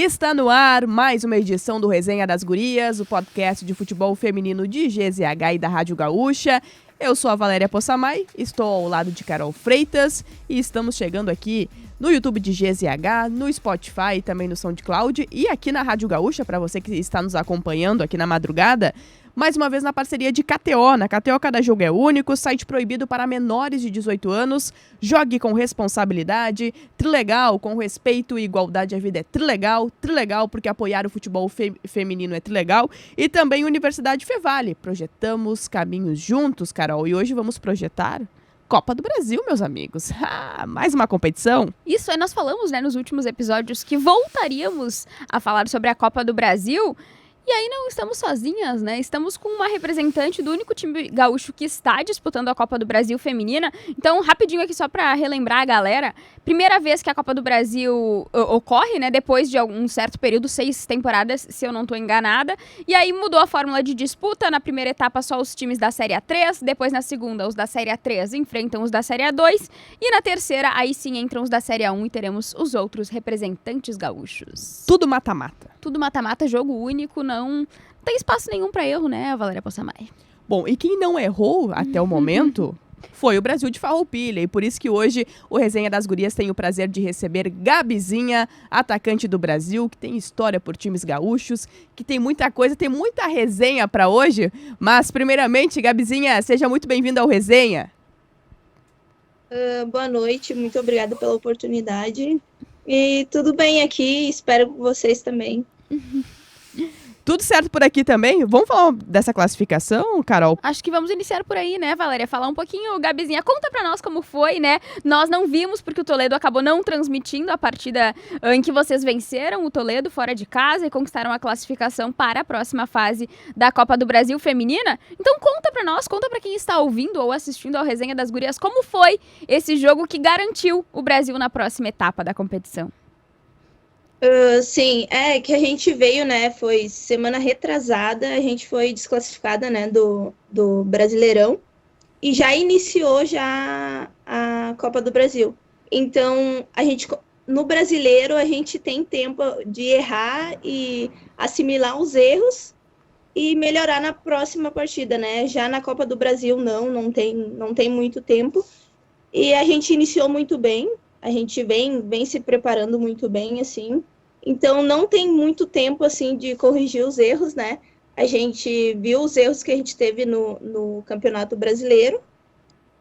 Está no ar mais uma edição do Resenha das Gurias, o podcast de futebol feminino de GZH e da Rádio Gaúcha. Eu sou a Valéria Possamay, estou ao lado de Carol Freitas e estamos chegando aqui no YouTube de GZH, no Spotify e também no SoundCloud e aqui na Rádio Gaúcha, para você que está nos acompanhando aqui na madrugada, mais uma vez na parceria de KTO. Na KTO cada jogo é único, site proibido para menores de 18 anos, jogue com responsabilidade, Trilegal, com respeito e igualdade à vida é Trilegal, Trilegal porque apoiar o futebol feminino é Trilegal e também Universidade Fevale. Projetamos caminhos juntos, Carol, e hoje vamos projetar Copa do Brasil, meus amigos. Mais uma competição? Isso, nós falamos, nos últimos episódios que voltaríamos a falar sobre a Copa do Brasil. E aí não estamos sozinhas, Estamos com uma representante do único time gaúcho que está disputando a Copa do Brasil feminina. Então, rapidinho aqui só para relembrar a galera. Primeira vez que a Copa do Brasil ocorre, depois de um certo período, 6 temporadas, se eu não estou enganada. E aí mudou a fórmula de disputa. Na primeira etapa, só os times da Série A3. Depois, na segunda, os da Série A3 enfrentam os da Série A2. E na terceira, aí sim entram os da Série A1 e teremos os outros representantes gaúchos. Tudo mata-mata. Tudo mata-mata, jogo único, não tem espaço nenhum para erro, Valéria Possamay? Bom, e quem não errou até o momento foi o Brasil de Farroupilha. E por isso que hoje o Resenha das Gurias tem o prazer de receber Gabizinha, atacante do Brasil, que tem história por times gaúchos, que tem muita coisa, tem muita resenha para hoje. Mas, primeiramente, Gabizinha, seja muito bem-vinda ao Resenha. Boa noite, muito obrigada pela oportunidade. E tudo bem aqui, espero vocês também. Tudo certo por aqui também? Vamos falar dessa classificação, Carol? Acho que vamos iniciar por aí, Valéria? Falar um pouquinho, Gabizinha, conta pra nós como foi, Nós não vimos porque o Toledo acabou não transmitindo a partida em que vocês venceram o Toledo fora de casa e conquistaram a classificação para a próxima fase da Copa do Brasil feminina. Então conta pra nós, conta pra quem está ouvindo ou assistindo ao Resenha das Gurias, como foi esse jogo que garantiu o Brasil na próxima etapa da competição. Sim, que a gente veio, foi semana retrasada, a gente foi desclassificada, do Brasileirão e já iniciou a Copa do Brasil. Então, no Brasileiro, a gente tem tempo de errar e assimilar os erros e melhorar na próxima partida, Já na Copa do Brasil, não tem muito tempo e a gente iniciou muito bem. A gente vem se preparando muito bem, assim. Então, não tem muito tempo, assim, de corrigir os erros, A gente viu os erros que a gente teve no Campeonato Brasileiro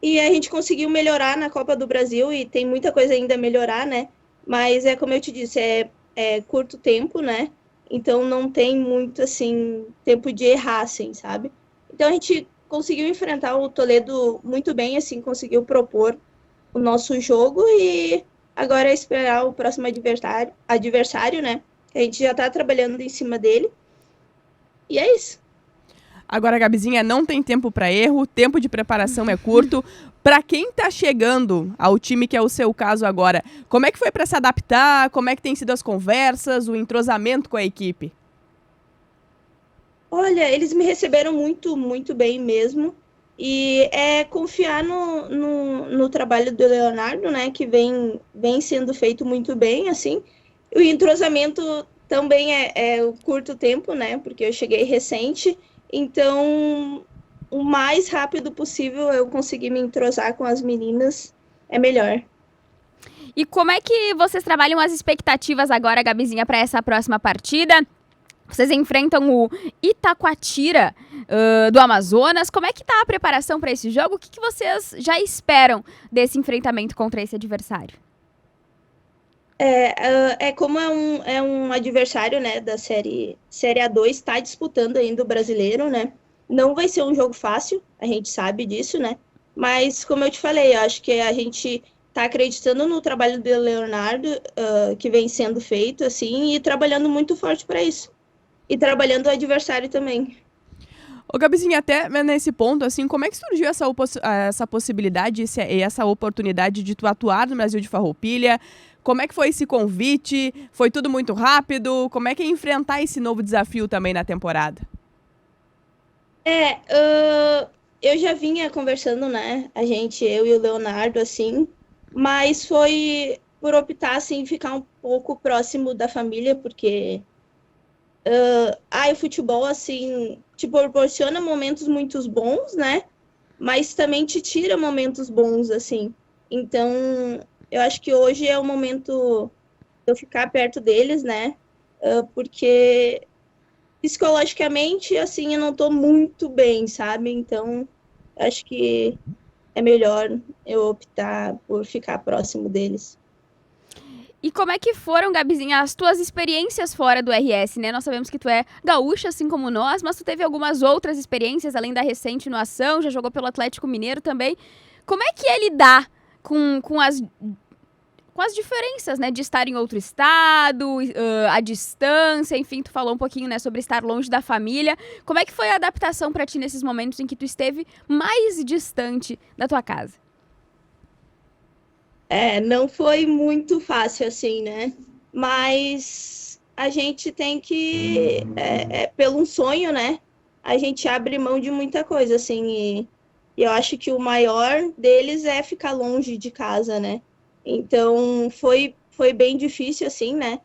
e a gente conseguiu melhorar na Copa do Brasil e tem muita coisa ainda a melhorar, Mas, como eu te disse, é curto tempo, Então, não tem muito, assim, tempo de errar, assim, sabe? Então, a gente conseguiu enfrentar o Toledo muito bem, assim, conseguiu propor o nosso jogo e agora é esperar o próximo adversário, A gente já está trabalhando em cima dele. E é isso. Agora, Gabizinha, não tem tempo para erro, o tempo de preparação é curto. Para quem está chegando ao time, que é o seu caso agora, como é que foi para se adaptar? Como é que tem sido as conversas, o entrosamento com a equipe? Olha, eles me receberam muito, muito bem mesmo. E é confiar no trabalho do Leonardo, que vem sendo feito muito bem, assim. O entrosamento também é o curto tempo, porque eu cheguei recente. Então, o mais rápido possível eu conseguir me entrosar com as meninas é melhor. E como é que vocês trabalham as expectativas agora, Gabizinha, para essa próxima partida? Vocês enfrentam o Itacoatira do Amazonas. Como é que tá a preparação para esse jogo? O que vocês já esperam desse enfrentamento contra esse adversário? Como é um adversário, da Série A2, está disputando ainda o Brasileiro, Não vai ser um jogo fácil, a gente sabe disso, Mas, como eu te falei, eu acho que a gente está acreditando no trabalho do Leonardo, que vem sendo feito, assim, e trabalhando muito forte para isso. E trabalhando o adversário também. Ô, Gabizinha, até nesse ponto, assim, como é que surgiu essa possibilidade e essa oportunidade de tu atuar no Brasil de Farroupilha? Como é que foi esse convite? Foi tudo muito rápido? Como é que é enfrentar esse novo desafio também na temporada? Eu já vinha conversando, eu e o Leonardo, assim, mas foi por optar, assim, ficar um pouco próximo da família, porque o futebol, assim, te proporciona momentos muito bons, né? Mas também te tira momentos bons, assim. Então, eu acho que hoje é o momento de eu ficar perto deles, né? Porque psicologicamente, assim, eu não tô muito bem, sabe? Então, acho que é melhor eu optar por ficar próximo deles. E como é que foram, Gabizinha, as tuas experiências fora do RS, né? Nós sabemos que tu é gaúcha, assim como nós, mas tu teve algumas outras experiências, além da recente no Ação, já jogou pelo Atlético Mineiro também. Como é que é lidar com as diferenças, né? De estar em outro estado, a distância, enfim, tu falou um pouquinho, né, sobre estar longe da família. Como é que foi a adaptação para ti nesses momentos em que tu esteve mais distante da tua casa? Não foi muito fácil, assim, né? Mas a gente tem que, pelo um sonho, né? A gente abre mão de muita coisa, assim, e eu acho que o maior deles é ficar longe de casa, né? Então, foi bem difícil, assim, né?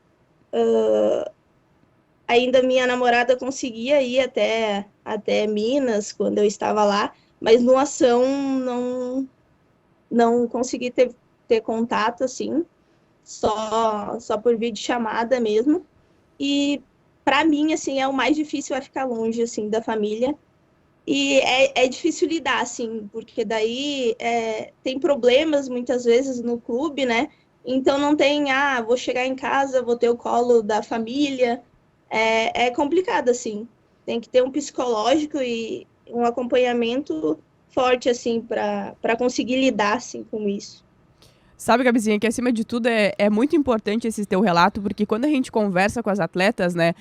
Ainda minha namorada conseguia ir até Minas, quando eu estava lá, mas no Ação não consegui ter contato, assim, só por videochamada mesmo. E para mim, assim, é o mais difícil é ficar longe, assim, da família. E é difícil lidar, assim, porque daí tem problemas muitas vezes no clube, né? Então não tem, vou chegar em casa, vou ter o colo da família. É complicado, assim. Tem que ter um psicológico e um acompanhamento forte, assim, para conseguir lidar, assim, com isso. Sabe, Gabizinha, que acima de tudo é muito importante esse teu relato, porque quando a gente conversa com as atletas, né,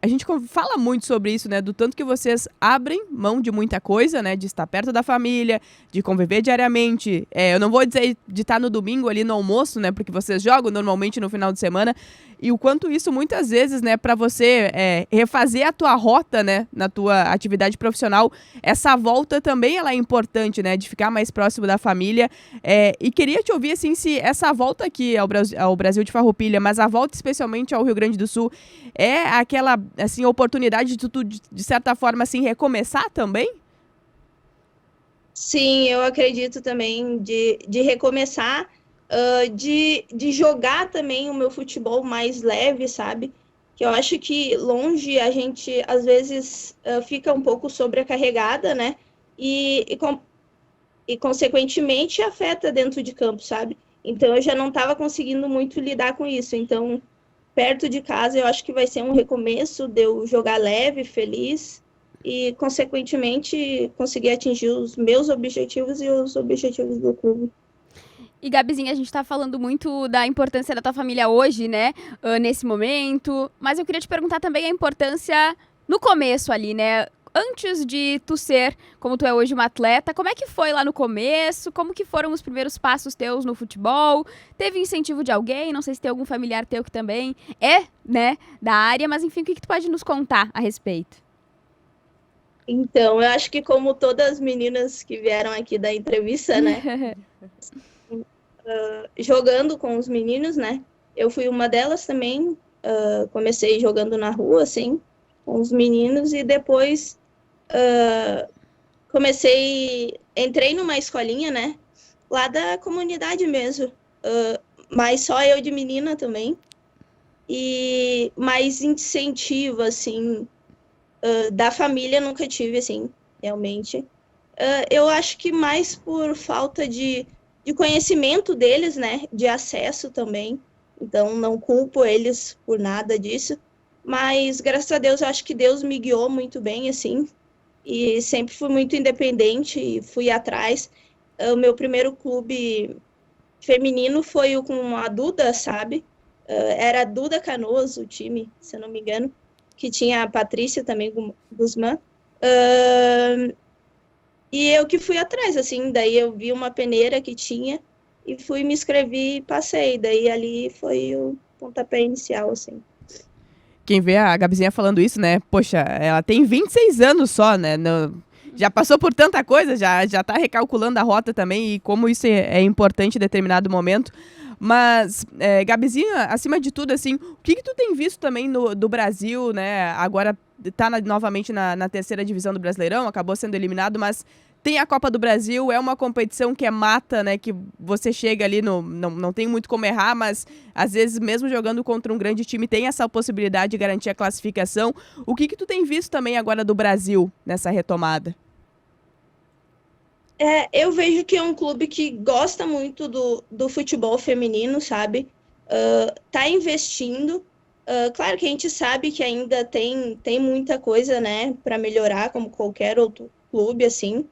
a gente fala muito sobre isso, né, do tanto que vocês abrem mão de muita coisa, né, de estar perto da família, de conviver diariamente. Eu não vou dizer de estar no domingo ali no almoço, né, porque vocês jogam normalmente no final de semana, e o quanto isso muitas vezes, né, para você refazer a tua rota, né, na tua atividade profissional, essa volta também ela é importante, né, de ficar mais próximo da família. E queria te ouvir, assim, se essa volta aqui ao Brasil de Farroupilha, mas a volta especialmente ao Rio Grande do Sul, é aquela, assim, oportunidade de tu, de certa forma, assim, recomeçar também? Sim, eu acredito também de recomeçar, de jogar também o meu futebol mais leve, sabe? Que eu acho que longe a gente, às vezes, fica um pouco sobrecarregada, né? E consequentemente, afeta dentro de campo, sabe? Então, eu já não estava conseguindo muito lidar com isso. Então, perto de casa, eu acho que vai ser um recomeço de eu jogar leve, feliz e, consequentemente, conseguir atingir os meus objetivos e os objetivos do clube. E, Gabizinha, a gente tá falando muito da importância da tua família hoje, né, nesse momento, mas eu queria te perguntar também a importância no começo ali, né, antes de tu ser, como tu é hoje, uma atleta, como é que foi lá no começo? Como que foram os primeiros passos teus no futebol? Teve incentivo de alguém? Não sei se tem algum familiar teu que também né, da área, mas enfim, o que tu pode nos contar a respeito? Então, eu acho que como todas as meninas que vieram aqui da entrevista, né, jogando com os meninos, né, eu fui uma delas também, comecei jogando na rua, assim, com os meninos, e depois entrei numa escolinha, né, lá da comunidade mesmo, mas só eu de menina também, e mais incentivo, assim, da família nunca tive, assim, realmente. Eu acho que mais por falta de conhecimento deles, né, de acesso também, então não culpo eles por nada disso, mas graças a Deus eu acho que Deus me guiou muito bem, assim, e sempre fui muito independente e fui atrás. O meu primeiro clube feminino foi com a Duda, sabe? Era a Duda Canoas, o time, se eu não me engano, que tinha a Patrícia também, Guzmán. E eu que fui atrás, assim, daí eu vi uma peneira que tinha e fui, me inscrevi e passei. Daí ali foi o pontapé inicial, assim. Quem vê a Gabizinha falando isso, né? Poxa, ela tem 26 anos só, né? Já passou por tanta coisa, já tá recalculando a rota também e como isso é importante em determinado momento. Mas, Gabizinha, acima de tudo, assim, o que tu tem visto também do Brasil, né? Agora tá novamente na terceira divisão do Brasileirão, acabou sendo eliminado, mas tem a Copa do Brasil, é uma competição que é mata, né? Que você chega ali, não tem muito como errar, mas às vezes mesmo jogando contra um grande time tem essa possibilidade de garantir a classificação. O que tu tem visto também agora do Brasil nessa retomada? Eu vejo que é um clube que gosta muito do futebol feminino, sabe? Tá investindo. Claro que a gente sabe que ainda tem muita coisa, né, para melhorar, como qualquer outro clube, assim.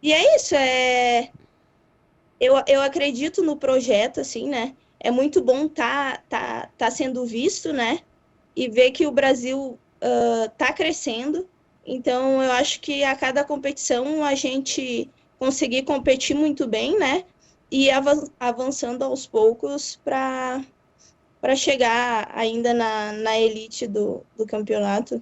E é isso, eu acredito no projeto, assim, né? É muito bom tá sendo visto, né? E ver que o Brasil tá crescendo. Então, eu acho que a cada competição a gente conseguir competir muito bem, né? E avançando aos poucos para chegar ainda na elite do campeonato.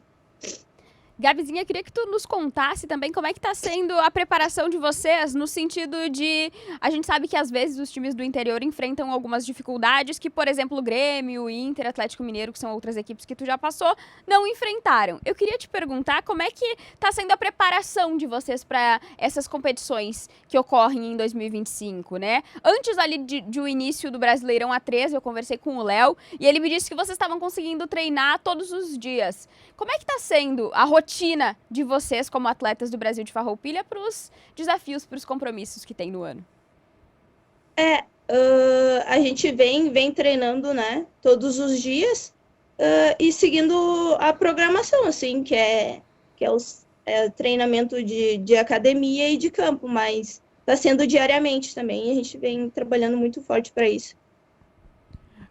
Gabizinha, eu queria que tu nos contasse também como é que tá sendo a preparação de vocês, no sentido de... A gente sabe que às vezes os times do interior enfrentam algumas dificuldades que, por exemplo, o Grêmio, o Inter, Atlético Mineiro, que são outras equipes que tu já passou, não enfrentaram. Eu queria te perguntar como é que tá sendo a preparação de vocês para essas competições que ocorrem em 2025, né? Antes ali de o início do Brasileirão A13, eu conversei com o Léo e ele me disse que vocês estavam conseguindo treinar todos os dias. Como é que tá sendo a rotina de vocês como atletas do Brasil de Farroupilha para os desafios, para os compromissos que tem no ano? A gente vem treinando, né, todos os dias e seguindo a programação, assim, que é o treinamento de academia e de campo, mas está sendo diariamente também, e a gente vem trabalhando muito forte para isso.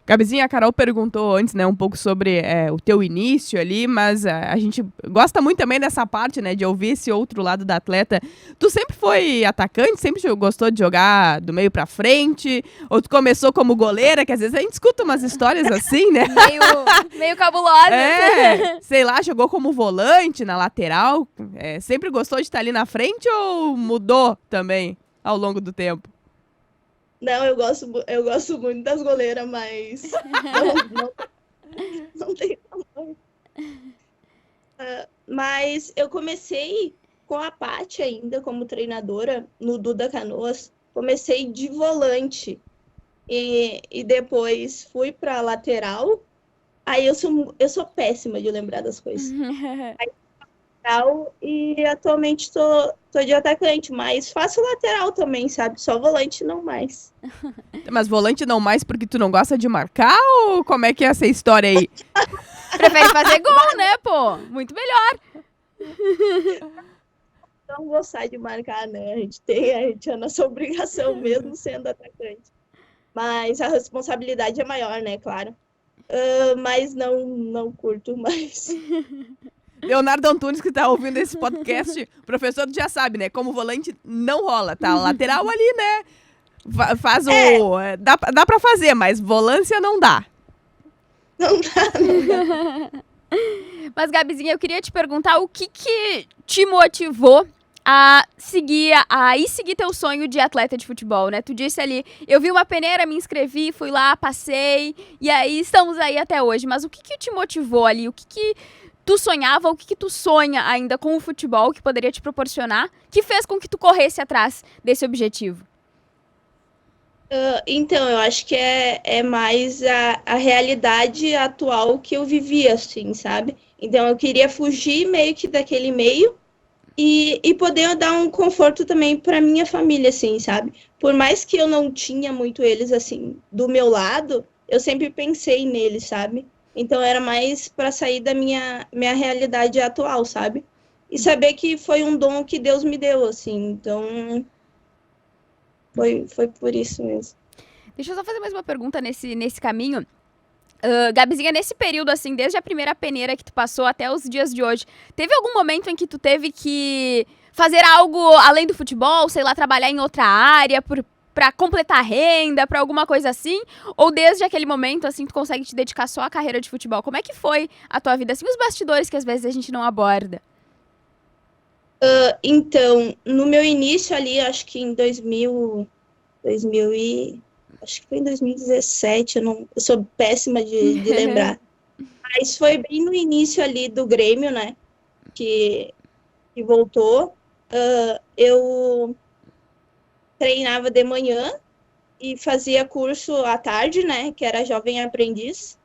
Gabizinha, a Carol perguntou antes, né, um pouco sobre o teu início ali, mas a gente gosta muito também dessa parte, né, de ouvir esse outro lado da atleta. Tu sempre foi atacante? Sempre gostou de jogar do meio pra frente? Ou tu começou como goleira? Que às vezes a gente escuta umas histórias assim, né? meio cabulosas. Sei lá, jogou como volante na lateral? Sempre gostou de estar ali na frente ou mudou também ao longo do tempo? Não, eu gosto muito das goleiras, mas não tem tamanho. Mas eu comecei com a Paty ainda como treinadora no Duda Canoas. Comecei de volante e depois fui para lateral. Aí eu sou péssima de lembrar das coisas. E atualmente tô de atacante, mas faço lateral também, sabe? Só volante não mais. Mas volante não mais porque tu não gosta de marcar ou como é que é essa história aí? Prefere fazer gol, né, pô? Muito melhor. Não gostar de marcar, né? A gente é a nossa obrigação mesmo sendo atacante. Mas a responsabilidade é maior, né? Claro. Mas não curto mais. Leonardo Antunes, que tá ouvindo esse podcast, professor, tu já sabe, né? Como volante não rola, tá? Lateral ali, né? Faz dá pra fazer, mas volância não dá. Não dá. Mas, Gabizinha, eu queria te perguntar o que te motivou a seguir teu sonho de atleta de futebol, né? Tu disse ali, eu vi uma peneira, me inscrevi, fui lá, passei, e aí estamos aí até hoje. Mas o que te motivou ali? O que tu sonhava, o que tu sonha ainda com o futebol que poderia te proporcionar, que fez com que tu corresse atrás desse objetivo? Então, eu acho que é mais a realidade atual que eu vivia, assim, sabe? Então, eu queria fugir meio que daquele meio e poder dar um conforto também para minha família, assim, sabe? Por mais que eu não tinha muito eles, assim, do meu lado, eu sempre pensei neles, sabe? Então, era mais para sair da minha realidade atual, sabe? E saber que foi um dom que Deus me deu, assim. Então, foi por isso mesmo. Deixa eu só fazer mais uma pergunta nesse caminho. Gabizinha, nesse período, assim, desde a primeira peneira que tu passou até os dias de hoje, teve algum momento em que tu teve que fazer algo além do futebol, sei lá, trabalhar em outra área, pra completar a renda, pra alguma coisa assim? Ou desde aquele momento, assim, tu consegue te dedicar só à carreira de futebol? Como é que foi a tua vida? Assim, os bastidores que às vezes a gente não aborda. Então, no meu início ali, acho que em 2000, Acho que foi em 2017, eu sou péssima de lembrar. Mas foi bem no início ali do Grêmio, né? Que voltou. Eu treinava de manhã e fazia curso à tarde, né? Que era jovem aprendiz.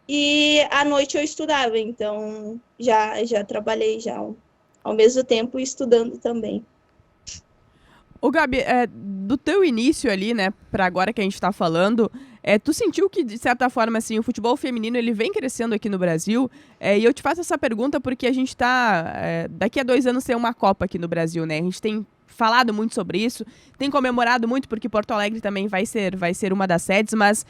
E à noite eu estudava, então já trabalhei já ao mesmo tempo estudando também. Ô, Gabi, do teu início ali, né, pra agora que a gente tá falando, tu sentiu que, de certa forma, assim, o futebol feminino, ele vem crescendo aqui no Brasil? E eu te faço essa pergunta porque a gente tá, daqui a 2 anos tem uma Copa aqui no Brasil, né? A gente tem falado muito sobre isso, tem comemorado muito porque Porto Alegre também vai ser uma das sedes, mas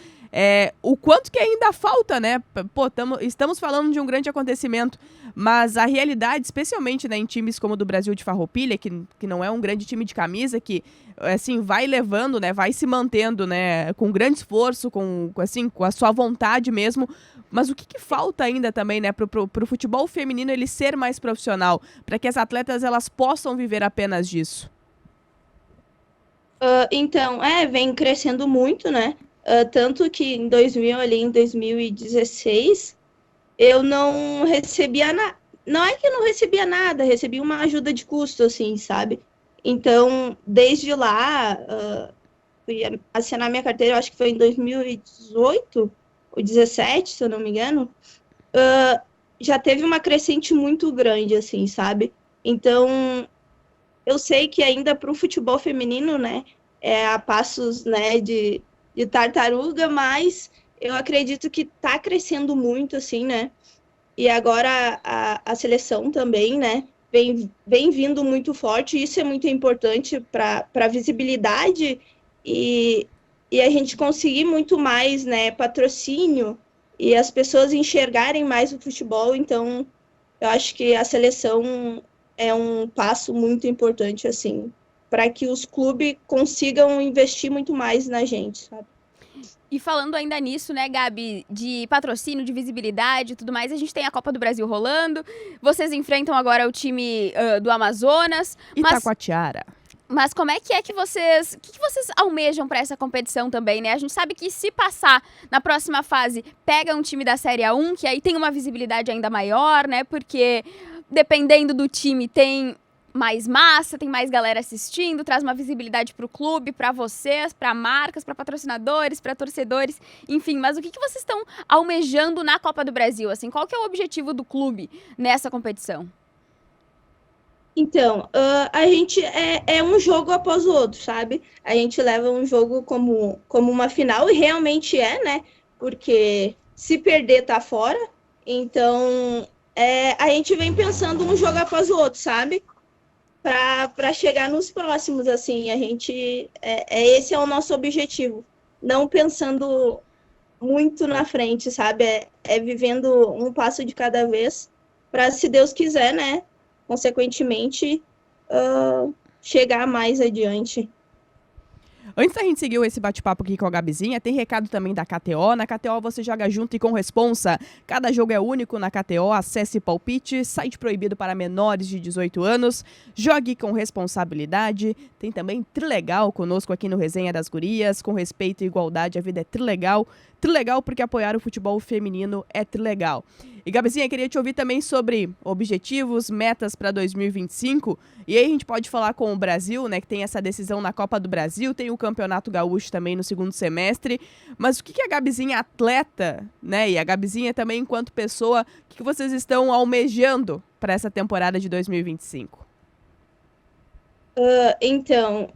o quanto que ainda falta, né? Pô, estamos falando de um grande acontecimento, mas a realidade, especialmente, né, em times como o do Brasil de Farroupilha, que não é um grande time de camisa, que assim vai levando, né, vai se mantendo, né, com grande esforço, com a sua vontade mesmo. Mas o que falta ainda também, né, pro futebol feminino ele ser mais profissional, para que as atletas elas possam viver apenas disso? Então, vem crescendo muito, né? Tanto que em 2016, eu não recebia nada. Não é que eu não recebia nada, recebi uma ajuda de custo, assim, sabe? Então, desde lá, fui assinar minha carteira, eu acho que foi em 2018 ou 17, se eu não me engano, já teve uma crescente muito grande, assim, sabe? Então, eu sei que ainda para o futebol feminino, né, a passos, né, de tartaruga, mas eu acredito que está crescendo muito, assim, né? E agora a seleção também, né, vem vindo muito forte. Isso é muito importante para a visibilidade e a gente conseguir muito mais, né, patrocínio e as pessoas enxergarem mais o futebol. Então, eu acho que a seleção é um passo muito importante, assim, para que os clubes consigam investir muito mais na gente, sabe? E falando ainda nisso, né, Gabi, de patrocínio, de visibilidade e tudo mais, a gente tem a Copa do Brasil rolando, vocês enfrentam agora o time do Amazonas. Itacoatiara. Mas como é que vocês... O que vocês almejam para essa competição também, né? A gente sabe que se passar na próxima fase, pega um time da Série A1, que aí tem uma visibilidade ainda maior, né? Porque dependendo do time tem mais massa, tem mais galera assistindo, traz uma visibilidade para o clube, para vocês, para marcas, para patrocinadores, para torcedores, enfim. Mas o que vocês estão almejando na Copa do Brasil? Assim, qual que é o objetivo do clube nessa competição? Então, a gente é um jogo após o outro, sabe? A gente leva um jogo como uma final, e realmente né? Porque se perder, tá fora. Então, a gente vem pensando um jogo após o outro, sabe? Para chegar nos próximos, assim, a gente esse é o nosso objetivo, não pensando muito na frente, sabe? Vivendo um passo de cada vez, para, se Deus quiser, né, consequentemente, chegar mais adiante. Antes da gente seguir esse bate-papo aqui com a Gabizinha, tem recado também da KTO. Na KTO você joga junto e com responsa. Cada jogo é único na KTO. Acesse Palpite, site proibido para menores de 18 anos. Jogue com responsabilidade. Tem também Trilegal conosco aqui no Resenha das Gurias. Com respeito e igualdade, a vida é trilegal. Trilegal porque apoiar o futebol feminino é trilegal. E Gabizinha, queria te ouvir também sobre objetivos, metas para 2025. E aí a gente pode falar com o Brasil, né, que tem essa decisão na Copa do Brasil, tem o Campeonato Gaúcho também no segundo semestre. Mas o que a Gabizinha atleta, né, e a Gabizinha também enquanto pessoa, o que vocês estão almejando para essa temporada de 2025? Então,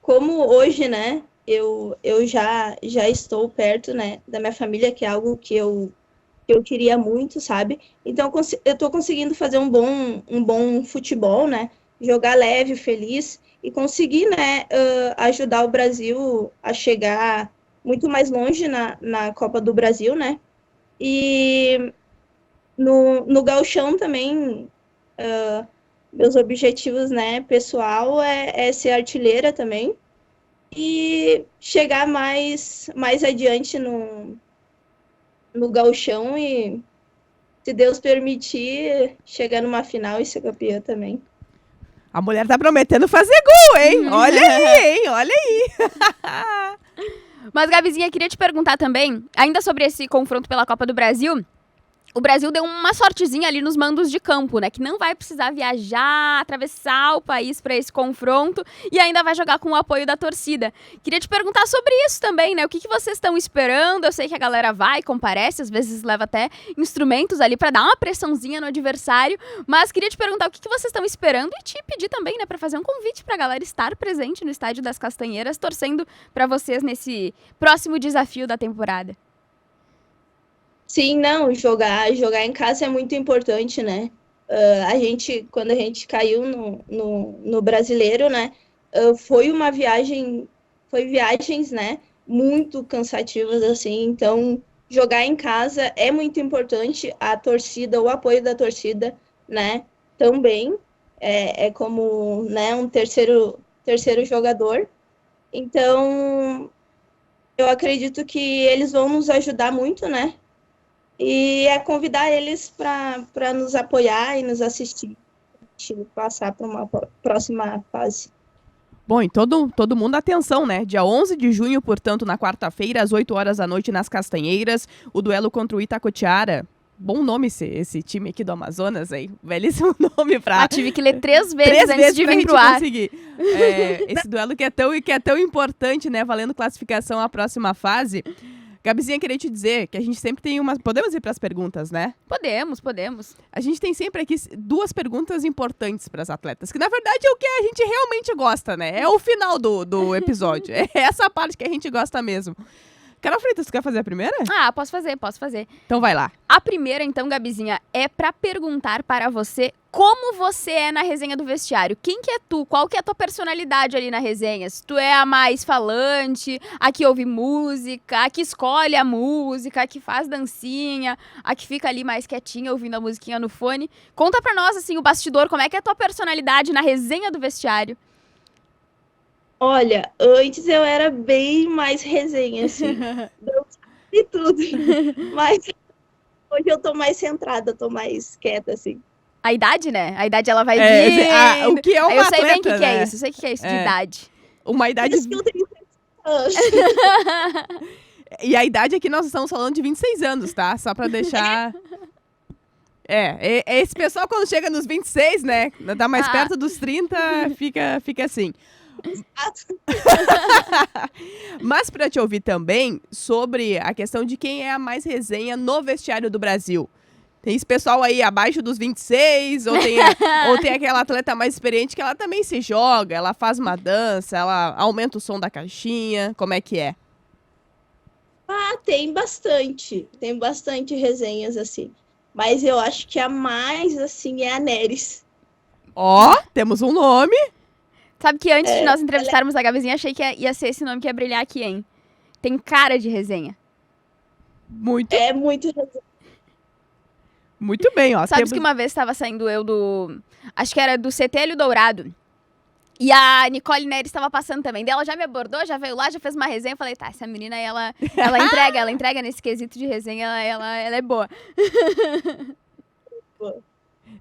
como hoje, né, eu já estou perto, né, da minha família, que é algo que eu queria muito, sabe? Então, eu estou conseguindo fazer um bom futebol, né? Jogar leve, feliz e conseguir, né, ajudar o Brasil a chegar muito mais longe na Copa do Brasil, né? E no Gauchão também, meus objetivos, né, pessoal é ser artilheira também e chegar mais adiante no Gauchão e, se Deus permitir, chegar numa final e ser campeã também. A mulher tá prometendo fazer gol, hein? Olha aí, hein? Olha aí. Mas, Gabizinha, queria te perguntar também, ainda sobre esse confronto pela Copa do Brasil. O Brasil deu uma sortezinha ali nos mandos de campo, né? Que não vai precisar viajar, atravessar o país para esse confronto e ainda vai jogar com o apoio da torcida. Queria te perguntar sobre isso também, né? O que vocês estão esperando? Eu sei que a galera vai, comparece, às vezes leva até instrumentos ali para dar uma pressãozinha no adversário. Mas queria te perguntar o que vocês estão esperando e te pedir também, né? Para fazer um convite para a galera estar presente no Estádio das Castanheiras, torcendo para vocês nesse próximo desafio da temporada. Sim, não, jogar em casa é muito importante, né? Quando a gente caiu no Brasileiro, né? Foi viagens, né? Muito cansativas, assim. Então, jogar em casa é muito importante. A torcida, o apoio da torcida, né? Também é como, né? Um terceiro jogador. Então, eu acredito que eles vão nos ajudar muito, né? E é convidar eles para nos apoiar e nos assistir, passar para uma próxima fase. Bom, e todo mundo atenção, né? Dia 11 de junho, portanto, na quarta-feira, às 8 horas da noite, nas Castanheiras, o duelo contra o Itacoatiara. Bom nome esse time aqui do Amazonas, hein? Belíssimo nome pra... tive que ler 3 vezes antes de vir pro ar. Conseguir. Esse duelo que é tão importante, né? Valendo classificação à próxima fase. Gabizinha, queria te dizer que a gente sempre tem uma... Podemos ir para as perguntas, né? Podemos. A gente tem sempre aqui 2 perguntas importantes para as atletas, que na verdade é o que a gente realmente gosta, né? É o final do episódio. É essa parte que a gente gosta mesmo. Carol Freitas, tu quer fazer a primeira? Posso fazer. Então vai lá. A primeira, então, Gabizinha, é pra perguntar para você como você é na resenha do vestiário. Quem que é tu? Qual que é a tua personalidade ali na resenha? Se tu é a mais falante, a que ouve música, a que escolhe a música, a que faz dancinha, a que fica ali mais quietinha ouvindo a musiquinha no fone. Conta pra nós, assim, o bastidor, como é que é a tua personalidade na resenha do vestiário? Olha, antes eu era bem mais resenha, assim, e tudo, mas hoje eu tô mais centrada, tô mais quieta, assim. A idade, né? A idade, ela vai vir. O que é uma eu sei atleta, bem o que né? é isso, eu sei o que é isso de idade. Uma idade... Isso que eu tenho 30 anos. E a idade aqui nós estamos falando de 26 anos, tá? Só pra deixar... Esse pessoal quando chega nos 26, né? Tá mais perto dos 30, fica assim. Mas para te ouvir também sobre a questão de quem é a mais resenha no vestiário do Brasil. Tem esse pessoal aí abaixo dos 26, ou tem aquela atleta mais experiente que ela também se joga, ela faz uma dança, ela aumenta o som da caixinha, como é que é? Tem bastante resenhas assim, mas eu acho que a mais assim é a Neres. Temos um nome. Sabe que antes de nós entrevistarmos a Gabizinha, achei que ia ser esse nome que ia brilhar aqui, hein? Tem cara de resenha. Muito. É muito resenha. Muito bem, Sabe que uma vez estava saindo eu do... Acho que era do CT Hélio Dourado. E a Nicole Neres estava passando também. Daí ela já me abordou, já veio lá, já fez uma resenha. Eu falei, tá, essa menina, ela entrega nesse quesito de resenha, ela é boa.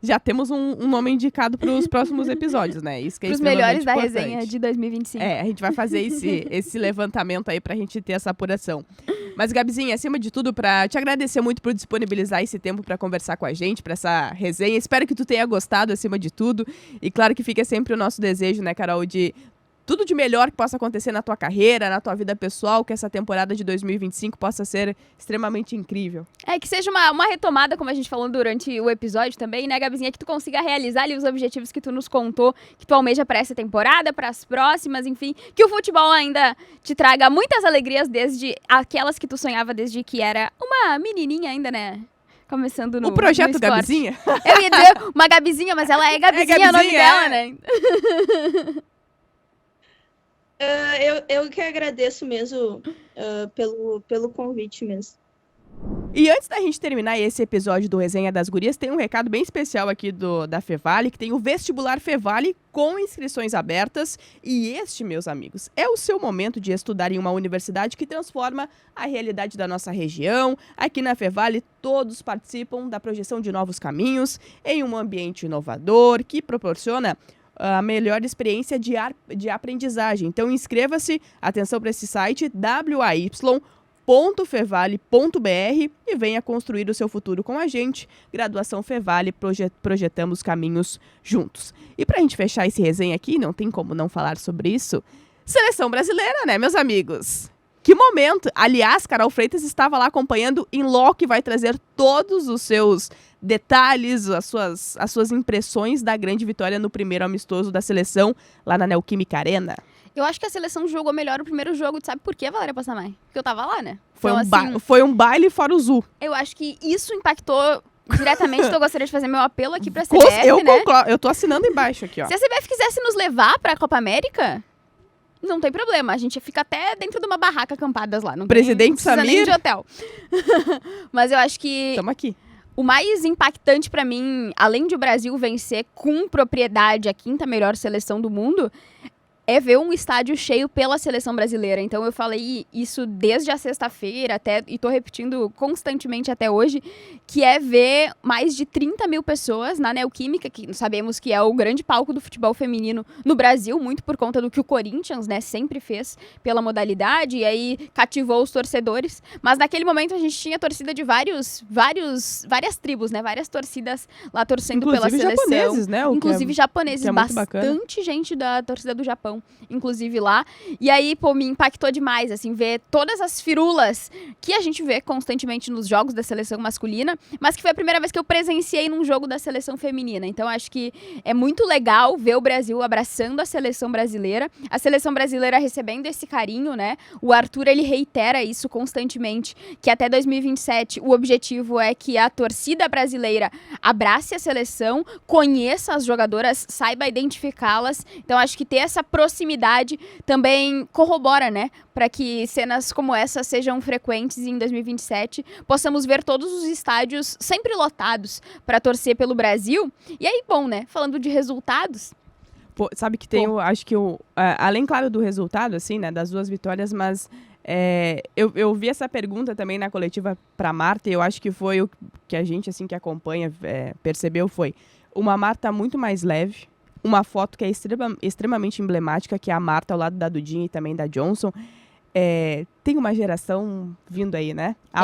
Já temos um nome indicado para os próximos episódios, né? Isso que é Pros melhores da importante. resenha de 2025. A gente vai fazer esse levantamento aí pra gente ter essa apuração. Mas, Gabizinha, acima de tudo, pra te agradecer muito por disponibilizar esse tempo pra conversar com a gente, pra essa resenha. Espero que tu tenha gostado, acima de tudo. E claro que fica sempre o nosso desejo, né, Carol, de tudo de melhor que possa acontecer na tua carreira, na tua vida pessoal, que essa temporada de 2025 possa ser extremamente incrível. Que seja uma retomada, como a gente falou durante o episódio também, né, Gabizinha? Que tu consiga realizar ali os objetivos que tu nos contou, que tu almeja para essa temporada, para as próximas, enfim. Que o futebol ainda te traga muitas alegrias, desde aquelas que tu sonhava desde que era uma menininha ainda, né? Começando no o projeto no Gabizinha? Eu ia dizer uma Gabizinha, mas ela é Gabizinha, o nome dela, né? Eu que agradeço mesmo pelo convite mesmo. E antes da gente terminar esse episódio do Resenha das Gurias, tem um recado bem especial aqui da Fevale, que tem o Vestibular Fevale com inscrições abertas. E este, meus amigos, é o seu momento de estudar em uma universidade que transforma a realidade da nossa região. Aqui na Fevale, todos participam da projeção de novos caminhos em um ambiente inovador que proporciona a melhor experiência de aprendizagem. Então, inscreva-se, atenção para esse site, way.fevale.br e venha construir o seu futuro com a gente. Graduação Fevale, projetamos caminhos juntos. E para a gente fechar esse resenha aqui, não tem como não falar sobre isso, Seleção Brasileira, né, meus amigos? Que momento! Aliás, Carol Freitas estava lá acompanhando em loco e vai trazer todos os seus detalhes, as suas impressões da grande vitória no primeiro amistoso da seleção lá na Neoquímica Arena. Eu acho que a seleção jogou melhor o primeiro jogo. Tu sabe por quê, Valéria Passamay? Porque eu tava lá, né? Foi um baile fora o Zu. Eu acho que isso impactou diretamente. Então eu gostaria de fazer meu apelo aqui pra CBF, eu né? concordo, eu tô assinando embaixo aqui, ó. Se a CBF quisesse nos levar pra Copa América, não tem problema. A gente fica até dentro de uma barraca acampadas lá. Não Presidente precisa nem Samir. de hotel. Mas eu acho que Tamo aqui. o mais impactante pra mim, além de o Brasil vencer com propriedade a 5ª melhor seleção do mundo, é ver um estádio cheio pela seleção brasileira. Então eu falei isso desde a sexta-feira até, e tô repetindo constantemente até hoje, que é ver mais de 30 mil pessoas na Neoquímica, que sabemos que é o grande palco do futebol feminino no Brasil, muito por conta do que o Corinthians, né, sempre fez pela modalidade, e aí cativou os torcedores. Mas naquele momento a gente tinha torcida de várias tribos, né, várias torcidas lá torcendo pela seleção. Japoneses, né? Inclusive japoneses, que é muito bacana. bastante gente da torcida do Japão, inclusive lá. E aí, pô, me impactou demais, assim, ver todas as firulas que a gente vê constantemente nos jogos da seleção masculina, mas que foi a primeira vez que eu presenciei num jogo da seleção feminina. Então, acho que é muito legal ver o Brasil abraçando a seleção brasileira recebendo esse carinho, né? O Arthur, ele reitera isso constantemente, que até 2027 o objetivo é que a torcida brasileira abrace a seleção, conheça as jogadoras, saiba identificá-las. Então, acho que ter essa proximidade também corrobora, né? Para que cenas como essa sejam frequentes e em 2027 possamos ver todos os estádios sempre lotados para torcer pelo Brasil. E aí, bom, né? Falando de resultados... Pô, sabe que tem, acho que além, claro, do resultado, assim, né, das 2 vitórias, mas eu vi essa pergunta também na coletiva para Marta, e eu acho que foi o que a gente, assim, que acompanha, percebeu, foi uma Marta muito mais leve, uma foto que é extremamente emblemática, que é a Marta ao lado da Dudinha e também da Johnson. Tem uma geração vindo aí, né? A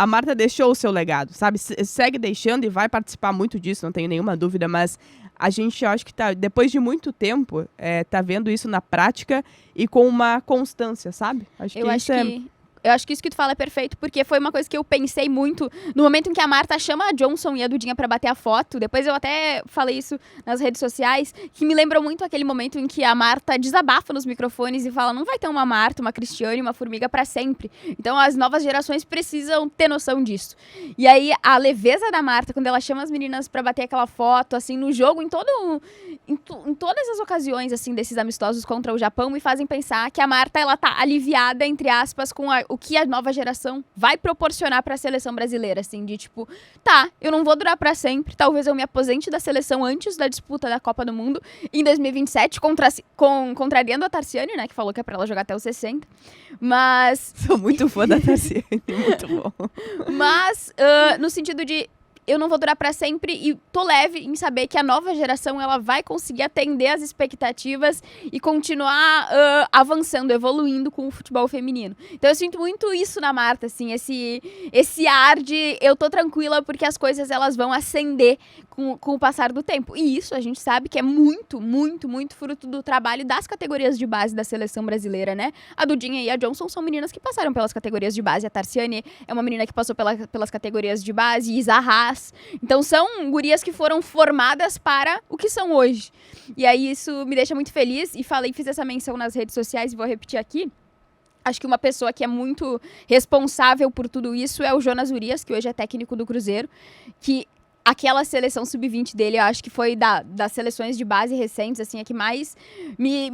Marta deixou o seu legado, sabe? Segue deixando e vai participar muito disso, não tenho nenhuma dúvida, mas a gente, eu acho que depois de muito tempo, tá vendo isso na prática e com uma constância, sabe? Eu acho que isso que tu fala é perfeito, porque foi uma coisa que eu pensei muito no momento em que a Marta chama a Johnson e a Dudinha pra bater a foto. Depois eu até falei isso nas redes sociais, que me lembrou muito aquele momento em que a Marta desabafa nos microfones e fala: não vai ter uma Marta, uma Cristiane, uma Formiga pra sempre. Então as novas gerações precisam ter noção disso. E aí a leveza da Marta, quando ela chama as meninas pra bater aquela foto, assim, no jogo, em todas as ocasiões, assim, desses amistosos contra o Japão, me fazem pensar que a Marta, ela tá aliviada, entre aspas, com o que a nova geração vai proporcionar para a seleção brasileira, assim, de tipo, tá, eu não vou durar para sempre, talvez eu me aposente da seleção antes da disputa da Copa do Mundo em 2027, contrariando a Tarciane, né, que falou que é para ela jogar até os 60, mas... Sou muito fã da Tarciane, muito bom. Mas, no sentido de, eu não vou durar para sempre e tô leve em saber que a nova geração ela vai conseguir atender as expectativas e continuar avançando, evoluindo com o futebol feminino. Então eu sinto muito isso na Marta, assim, esse ar de eu tô tranquila porque as coisas elas vão ascender com o passar do tempo. E isso a gente sabe que é muito, muito, muito fruto do trabalho das categorias de base da seleção brasileira, né? A Dudinha e a Johnson são meninas que passaram pelas categorias de base. A Tarciane é uma menina que passou pelas categorias de base, Isa Haas. Então são gurias que foram formadas para o que são hoje. E aí isso me deixa muito feliz e fiz essa menção nas redes sociais e vou repetir aqui. Acho que uma pessoa que é muito responsável por tudo isso é o Jonas Urias, que hoje é técnico do Cruzeiro, que aquela seleção sub-20 dele, eu acho que foi das seleções de base recentes, assim, a que mais me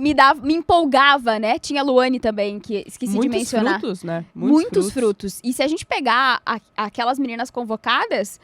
empolgava, né? Tinha a Luane também, que esqueci de mencionar. Muitos frutos, né? Muitos frutos. E se a gente pegar aquelas meninas convocadas,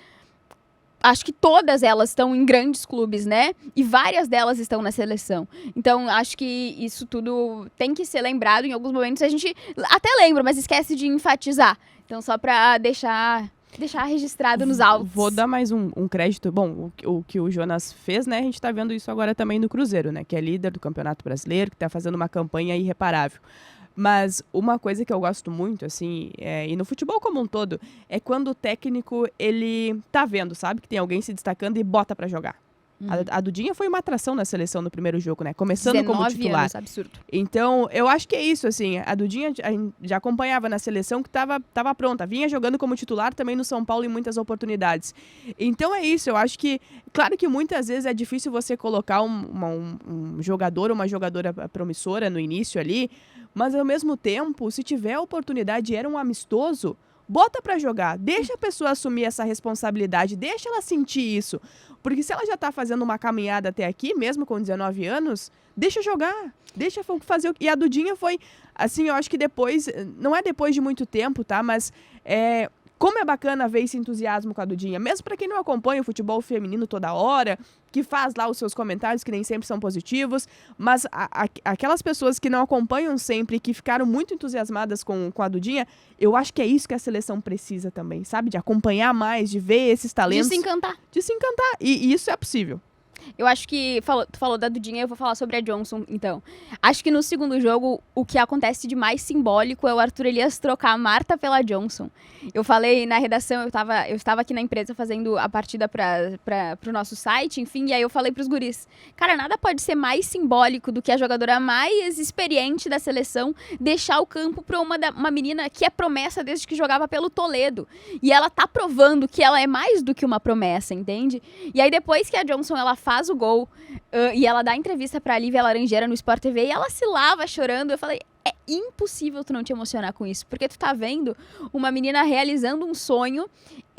acho que todas elas estão em grandes clubes, né? E várias delas estão na seleção. Então, acho que isso tudo tem que ser lembrado. Em alguns momentos a gente até lembra, mas esquece de enfatizar. Então, só pra deixar deixar registrado nos autos. Vou dar mais um crédito. Bom, o que o Jonas fez, né? A gente tá vendo isso agora também no Cruzeiro, né? Que é líder do Campeonato Brasileiro, que tá fazendo uma campanha irreparável. Mas uma coisa que eu gosto muito, assim, e no futebol como um todo, é quando o técnico, ele tá vendo, sabe? Que tem alguém se destacando e bota pra jogar. A Dudinha foi uma atração na seleção no primeiro jogo, né? Começando como titular. Anos, absurdo. Então, eu acho que é isso, assim. A Dudinha já acompanhava na seleção que tava pronta. Vinha jogando como titular também no São Paulo em muitas oportunidades. Então, é isso. Eu acho que, claro que muitas vezes é difícil você colocar um jogador ou uma jogadora promissora no início ali, mas ao mesmo tempo, se tiver a oportunidade e era um amistoso, bota pra jogar, deixa a pessoa assumir essa responsabilidade, deixa ela sentir isso. Porque se ela já tá fazendo uma caminhada até aqui, mesmo com 19 anos, deixa jogar, deixa fazer o que... E a Dudinha foi, assim, eu acho que depois, não é depois de muito tempo, tá? Mas como é bacana ver esse entusiasmo com a Dudinha, mesmo para quem não acompanha o futebol feminino toda hora, que faz lá os seus comentários, que nem sempre são positivos, mas aquelas pessoas que não acompanham sempre, que ficaram muito entusiasmadas com a Dudinha, eu acho que é isso que a seleção precisa também, sabe? De acompanhar mais, de ver esses talentos. De se encantar. De se encantar, e isso é possível. Eu acho que, tu falou da Dudinha, eu vou falar sobre a Johnson, então. Acho que no segundo jogo, o que acontece de mais simbólico é o Arthur Elias trocar a Marta pela Johnson. Eu falei na redação, eu estava aqui na empresa fazendo a partida pro nosso site, enfim, e aí eu falei pros guris, cara, nada pode ser mais simbólico do que a jogadora mais experiente da seleção deixar o campo pra uma menina que é promessa desde que jogava pelo Toledo. E ela tá provando que ela é mais do que uma promessa, entende? E aí depois que a Johnson, ela faz o gol e ela dá entrevista pra Lívia Laranjeira no Sport TV e ela se lava chorando. Eu falei, é impossível tu não te emocionar com isso, porque tu tá vendo uma menina realizando um sonho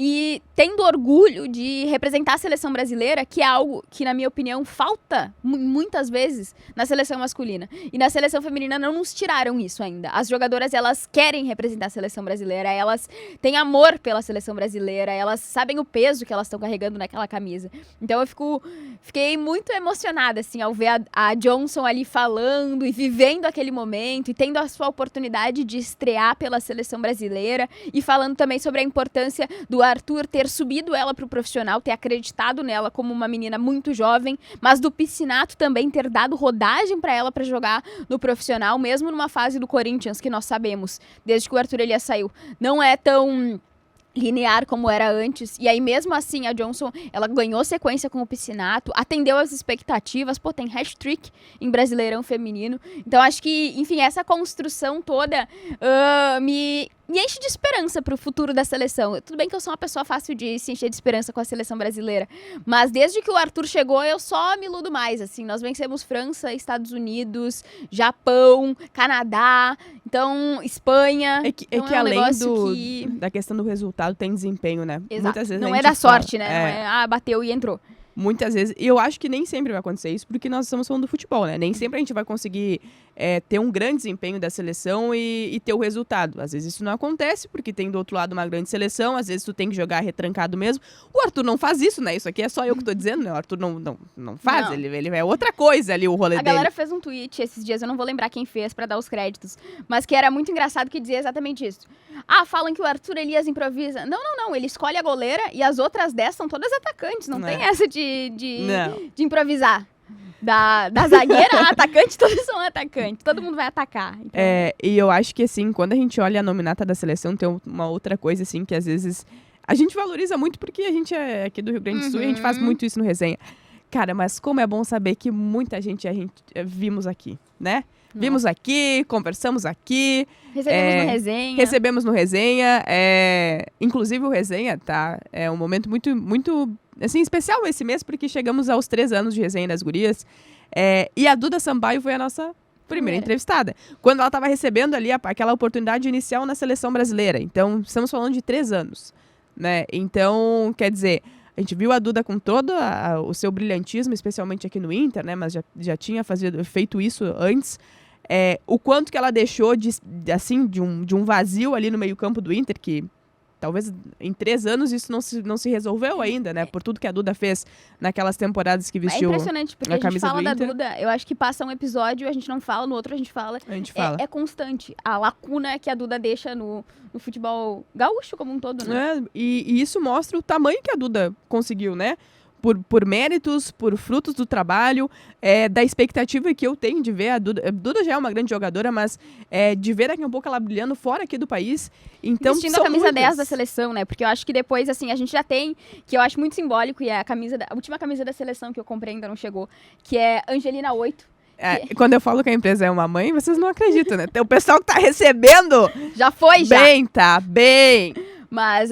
e tendo orgulho de representar a seleção brasileira, que é algo que, na minha opinião, falta muitas vezes na seleção masculina. E na seleção feminina não nos tiraram isso ainda. As jogadoras, elas querem representar a seleção brasileira, elas têm amor pela seleção brasileira, elas sabem o peso que elas estão carregando naquela camisa. Então eu fiquei muito emocionada, assim, ao ver a Johnson ali falando e vivendo aquele momento e tendo a sua oportunidade de estrear pela seleção brasileira e falando também sobre a importância do Arthur ter subido ela para o profissional, ter acreditado nela como uma menina muito jovem, mas do Piscinato também ter dado rodagem para ela para jogar no profissional, mesmo numa fase do Corinthians, que nós sabemos, desde que o Arthur Elias saiu, não é tão linear como era antes, e aí mesmo assim a Johnson, ela ganhou sequência com o Piscinato, atendeu as expectativas, tem hat-trick em Brasileirão feminino, então acho que, enfim, essa construção toda me enche de esperança pro futuro da seleção. Tudo bem que eu sou uma pessoa fácil de se encher de esperança com a seleção brasileira, mas desde que o Arthur chegou, eu só me iludo mais, assim, nós vencemos França, Estados Unidos, Japão, Canadá, então Espanha. É que além da questão do resultado, tem desempenho, né? Exato. Muitas vezes não é da sorte, né? Não é, bateu e entrou. Muitas vezes, e eu acho que nem sempre vai acontecer isso, porque nós estamos falando do futebol, né? Nem sempre a gente vai conseguir ter um grande desempenho da seleção e ter o resultado. Às vezes isso não acontece, porque tem do outro lado uma grande seleção, às vezes tu tem que jogar retrancado mesmo. O Arthur não faz isso, né? Isso aqui é só eu que tô dizendo, né? O Arthur não faz, não. Ele é outra coisa ali, o rolê dele. A galera fez um tweet esses dias, eu não vou lembrar quem fez pra dar os créditos, mas que era muito engraçado, que dizia exatamente isso. Falam que o Arthur Elias improvisa. Não, ele escolhe a goleira e as outras 10 são todas atacantes, não tem essa de improvisar. Da zagueira a atacante, todos são atacantes. Todo mundo vai atacar. Então. E eu acho que, assim, quando a gente olha a nominata da seleção, tem uma outra coisa, assim, que às vezes a gente valoriza muito porque a gente é aqui do Rio Grande do Sul e a gente faz muito isso no Resenha. Cara, mas como é bom saber que muita gente a gente vimos aqui, né? Nossa. Vimos aqui, conversamos aqui. Recebemos no Resenha. Inclusive o Resenha, tá? É um momento muito, muito assim, especial esse mês, porque chegamos aos 3 anos de Resenha das Gurias. E a Duda Sampaio foi a nossa primeira entrevistada. Quando ela estava recebendo ali aquela oportunidade inicial na seleção brasileira. Então, estamos falando de 3 anos, né? Então, quer dizer, a gente viu a Duda com todo o seu brilhantismo, especialmente aqui no Inter, né? Mas já tinha feito isso antes. O quanto que ela deixou de um vazio ali no meio-campo do Inter, que talvez em 3 anos isso não se resolveu ainda, né? Por tudo que a Duda fez naquelas temporadas que É vestiu impressionante, porque a a gente camisa fala do da Inter. Duda, eu acho que passa um episódio, a gente não fala, no outro a gente fala. A gente fala. É constante. A lacuna que a Duda deixa no futebol gaúcho como um todo, né? E isso mostra o tamanho que a Duda conseguiu, né? Por méritos, por frutos do trabalho, da expectativa que eu tenho de ver a Duda. A Duda já é uma grande jogadora, mas de ver daqui a pouco ela brilhando fora aqui do país. Então, Vestindo são a camisa muitas. 10 da seleção, né? Porque eu acho que depois, assim, a gente já tem, que eu acho muito simbólico, e é a última camisa da seleção que eu comprei ainda não chegou, que é Angelina 8. Quando eu falo que a empresa é uma mãe, vocês não acreditam, né? Tem o pessoal que tá recebendo. Já foi, já! Bem, tá bem. Mas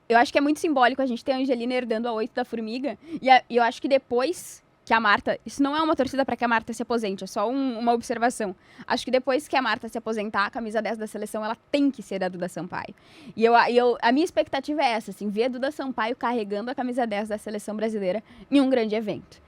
eu acho que é muito simbólico a gente ter a Angelina herdando a 8 da Formiga. E eu acho que depois que a Marta... Isso não é uma torcida para que a Marta se aposente, é só uma observação. Acho que depois que a Marta se aposentar, a camisa 10 da seleção, ela tem que ser a Duda Sampaio. E a minha expectativa é essa, assim, ver a Duda Sampaio carregando a camisa 10 da seleção brasileira em um grande evento.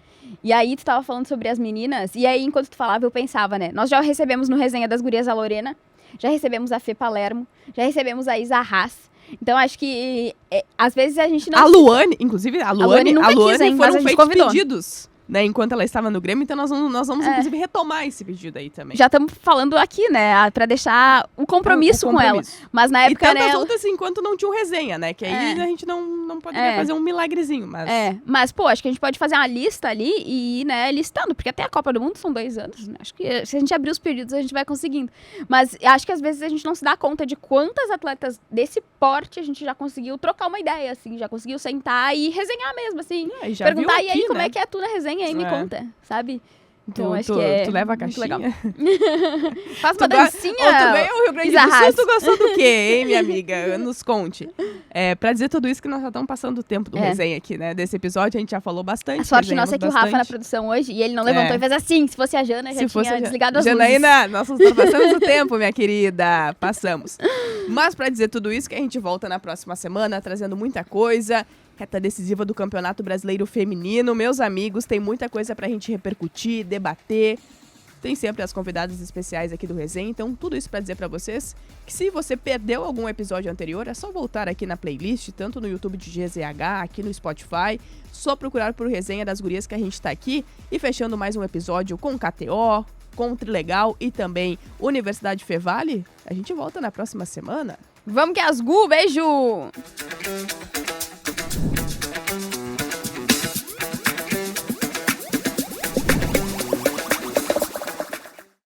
E aí tu tava falando sobre as meninas, e aí enquanto tu falava eu pensava, né? Nós já recebemos no Resenha das Gurias a Lorena, já recebemos a Fê Palermo, já recebemos a Isa Haas. Então, acho que às vezes a gente não... A Luane, inclusive, a Luane nunca quis, hein, mas foram a gente feitos convidou. pedidos, né? Enquanto ela estava no Grêmio, então nós vamos inclusive, retomar esse pedido aí também. Já estamos falando aqui, né? Pra deixar o compromisso com ela. Mas na época, e tantas né... outras enquanto não tinha um resenha, né? Que aí a gente não poderia fazer um milagrezinho, mas... Mas, pô, acho que a gente pode fazer uma lista ali e ir, né, listando. Porque até a Copa do Mundo são 2 anos, né? Acho que se a gente abrir os pedidos, a gente vai conseguindo. Mas acho que às vezes a gente não se dá conta de quantas atletas desse porte a gente já conseguiu trocar uma ideia, assim. Já conseguiu sentar e resenhar mesmo, assim. E já Perguntar, viu e aí, aqui, como né? é que é tu na resenha? Aí me conta, sabe? Então, acho tu, que é tu leva a muito caixinha? legal. Faz uma Ou tu dancinha. veio ao Rio Grande Isa do Sul, Haas. tu gostou do quê, hein, minha amiga? Nos conte. Pra dizer tudo isso que nós já estamos passando o tempo do resenha aqui, né? Desse episódio a gente já falou bastante. A sorte nossa é que o Rafa na bastante. produção hoje, e ele não levantou e fez assim. Se fosse a Jana, já tinha desligado as luzes. Janaína, nós passamos o tempo, minha querida. Passamos. Mas pra dizer tudo isso, que a gente volta na próxima semana, trazendo muita coisa. Reta decisiva do Campeonato Brasileiro Feminino. Meus amigos, tem muita coisa pra gente repercutir, debater. Tem sempre as convidadas especiais aqui do Resenha. Então, tudo isso pra dizer pra vocês que se você perdeu algum episódio anterior, é só voltar aqui na playlist, tanto no YouTube de GZH, aqui no Spotify. Só procurar por Resenha das Gurias que a gente tá aqui. E fechando mais um episódio com KTO, com Trilegal e também Universidade Fevale. A gente volta na próxima semana. Vamos que as Gu, beijo!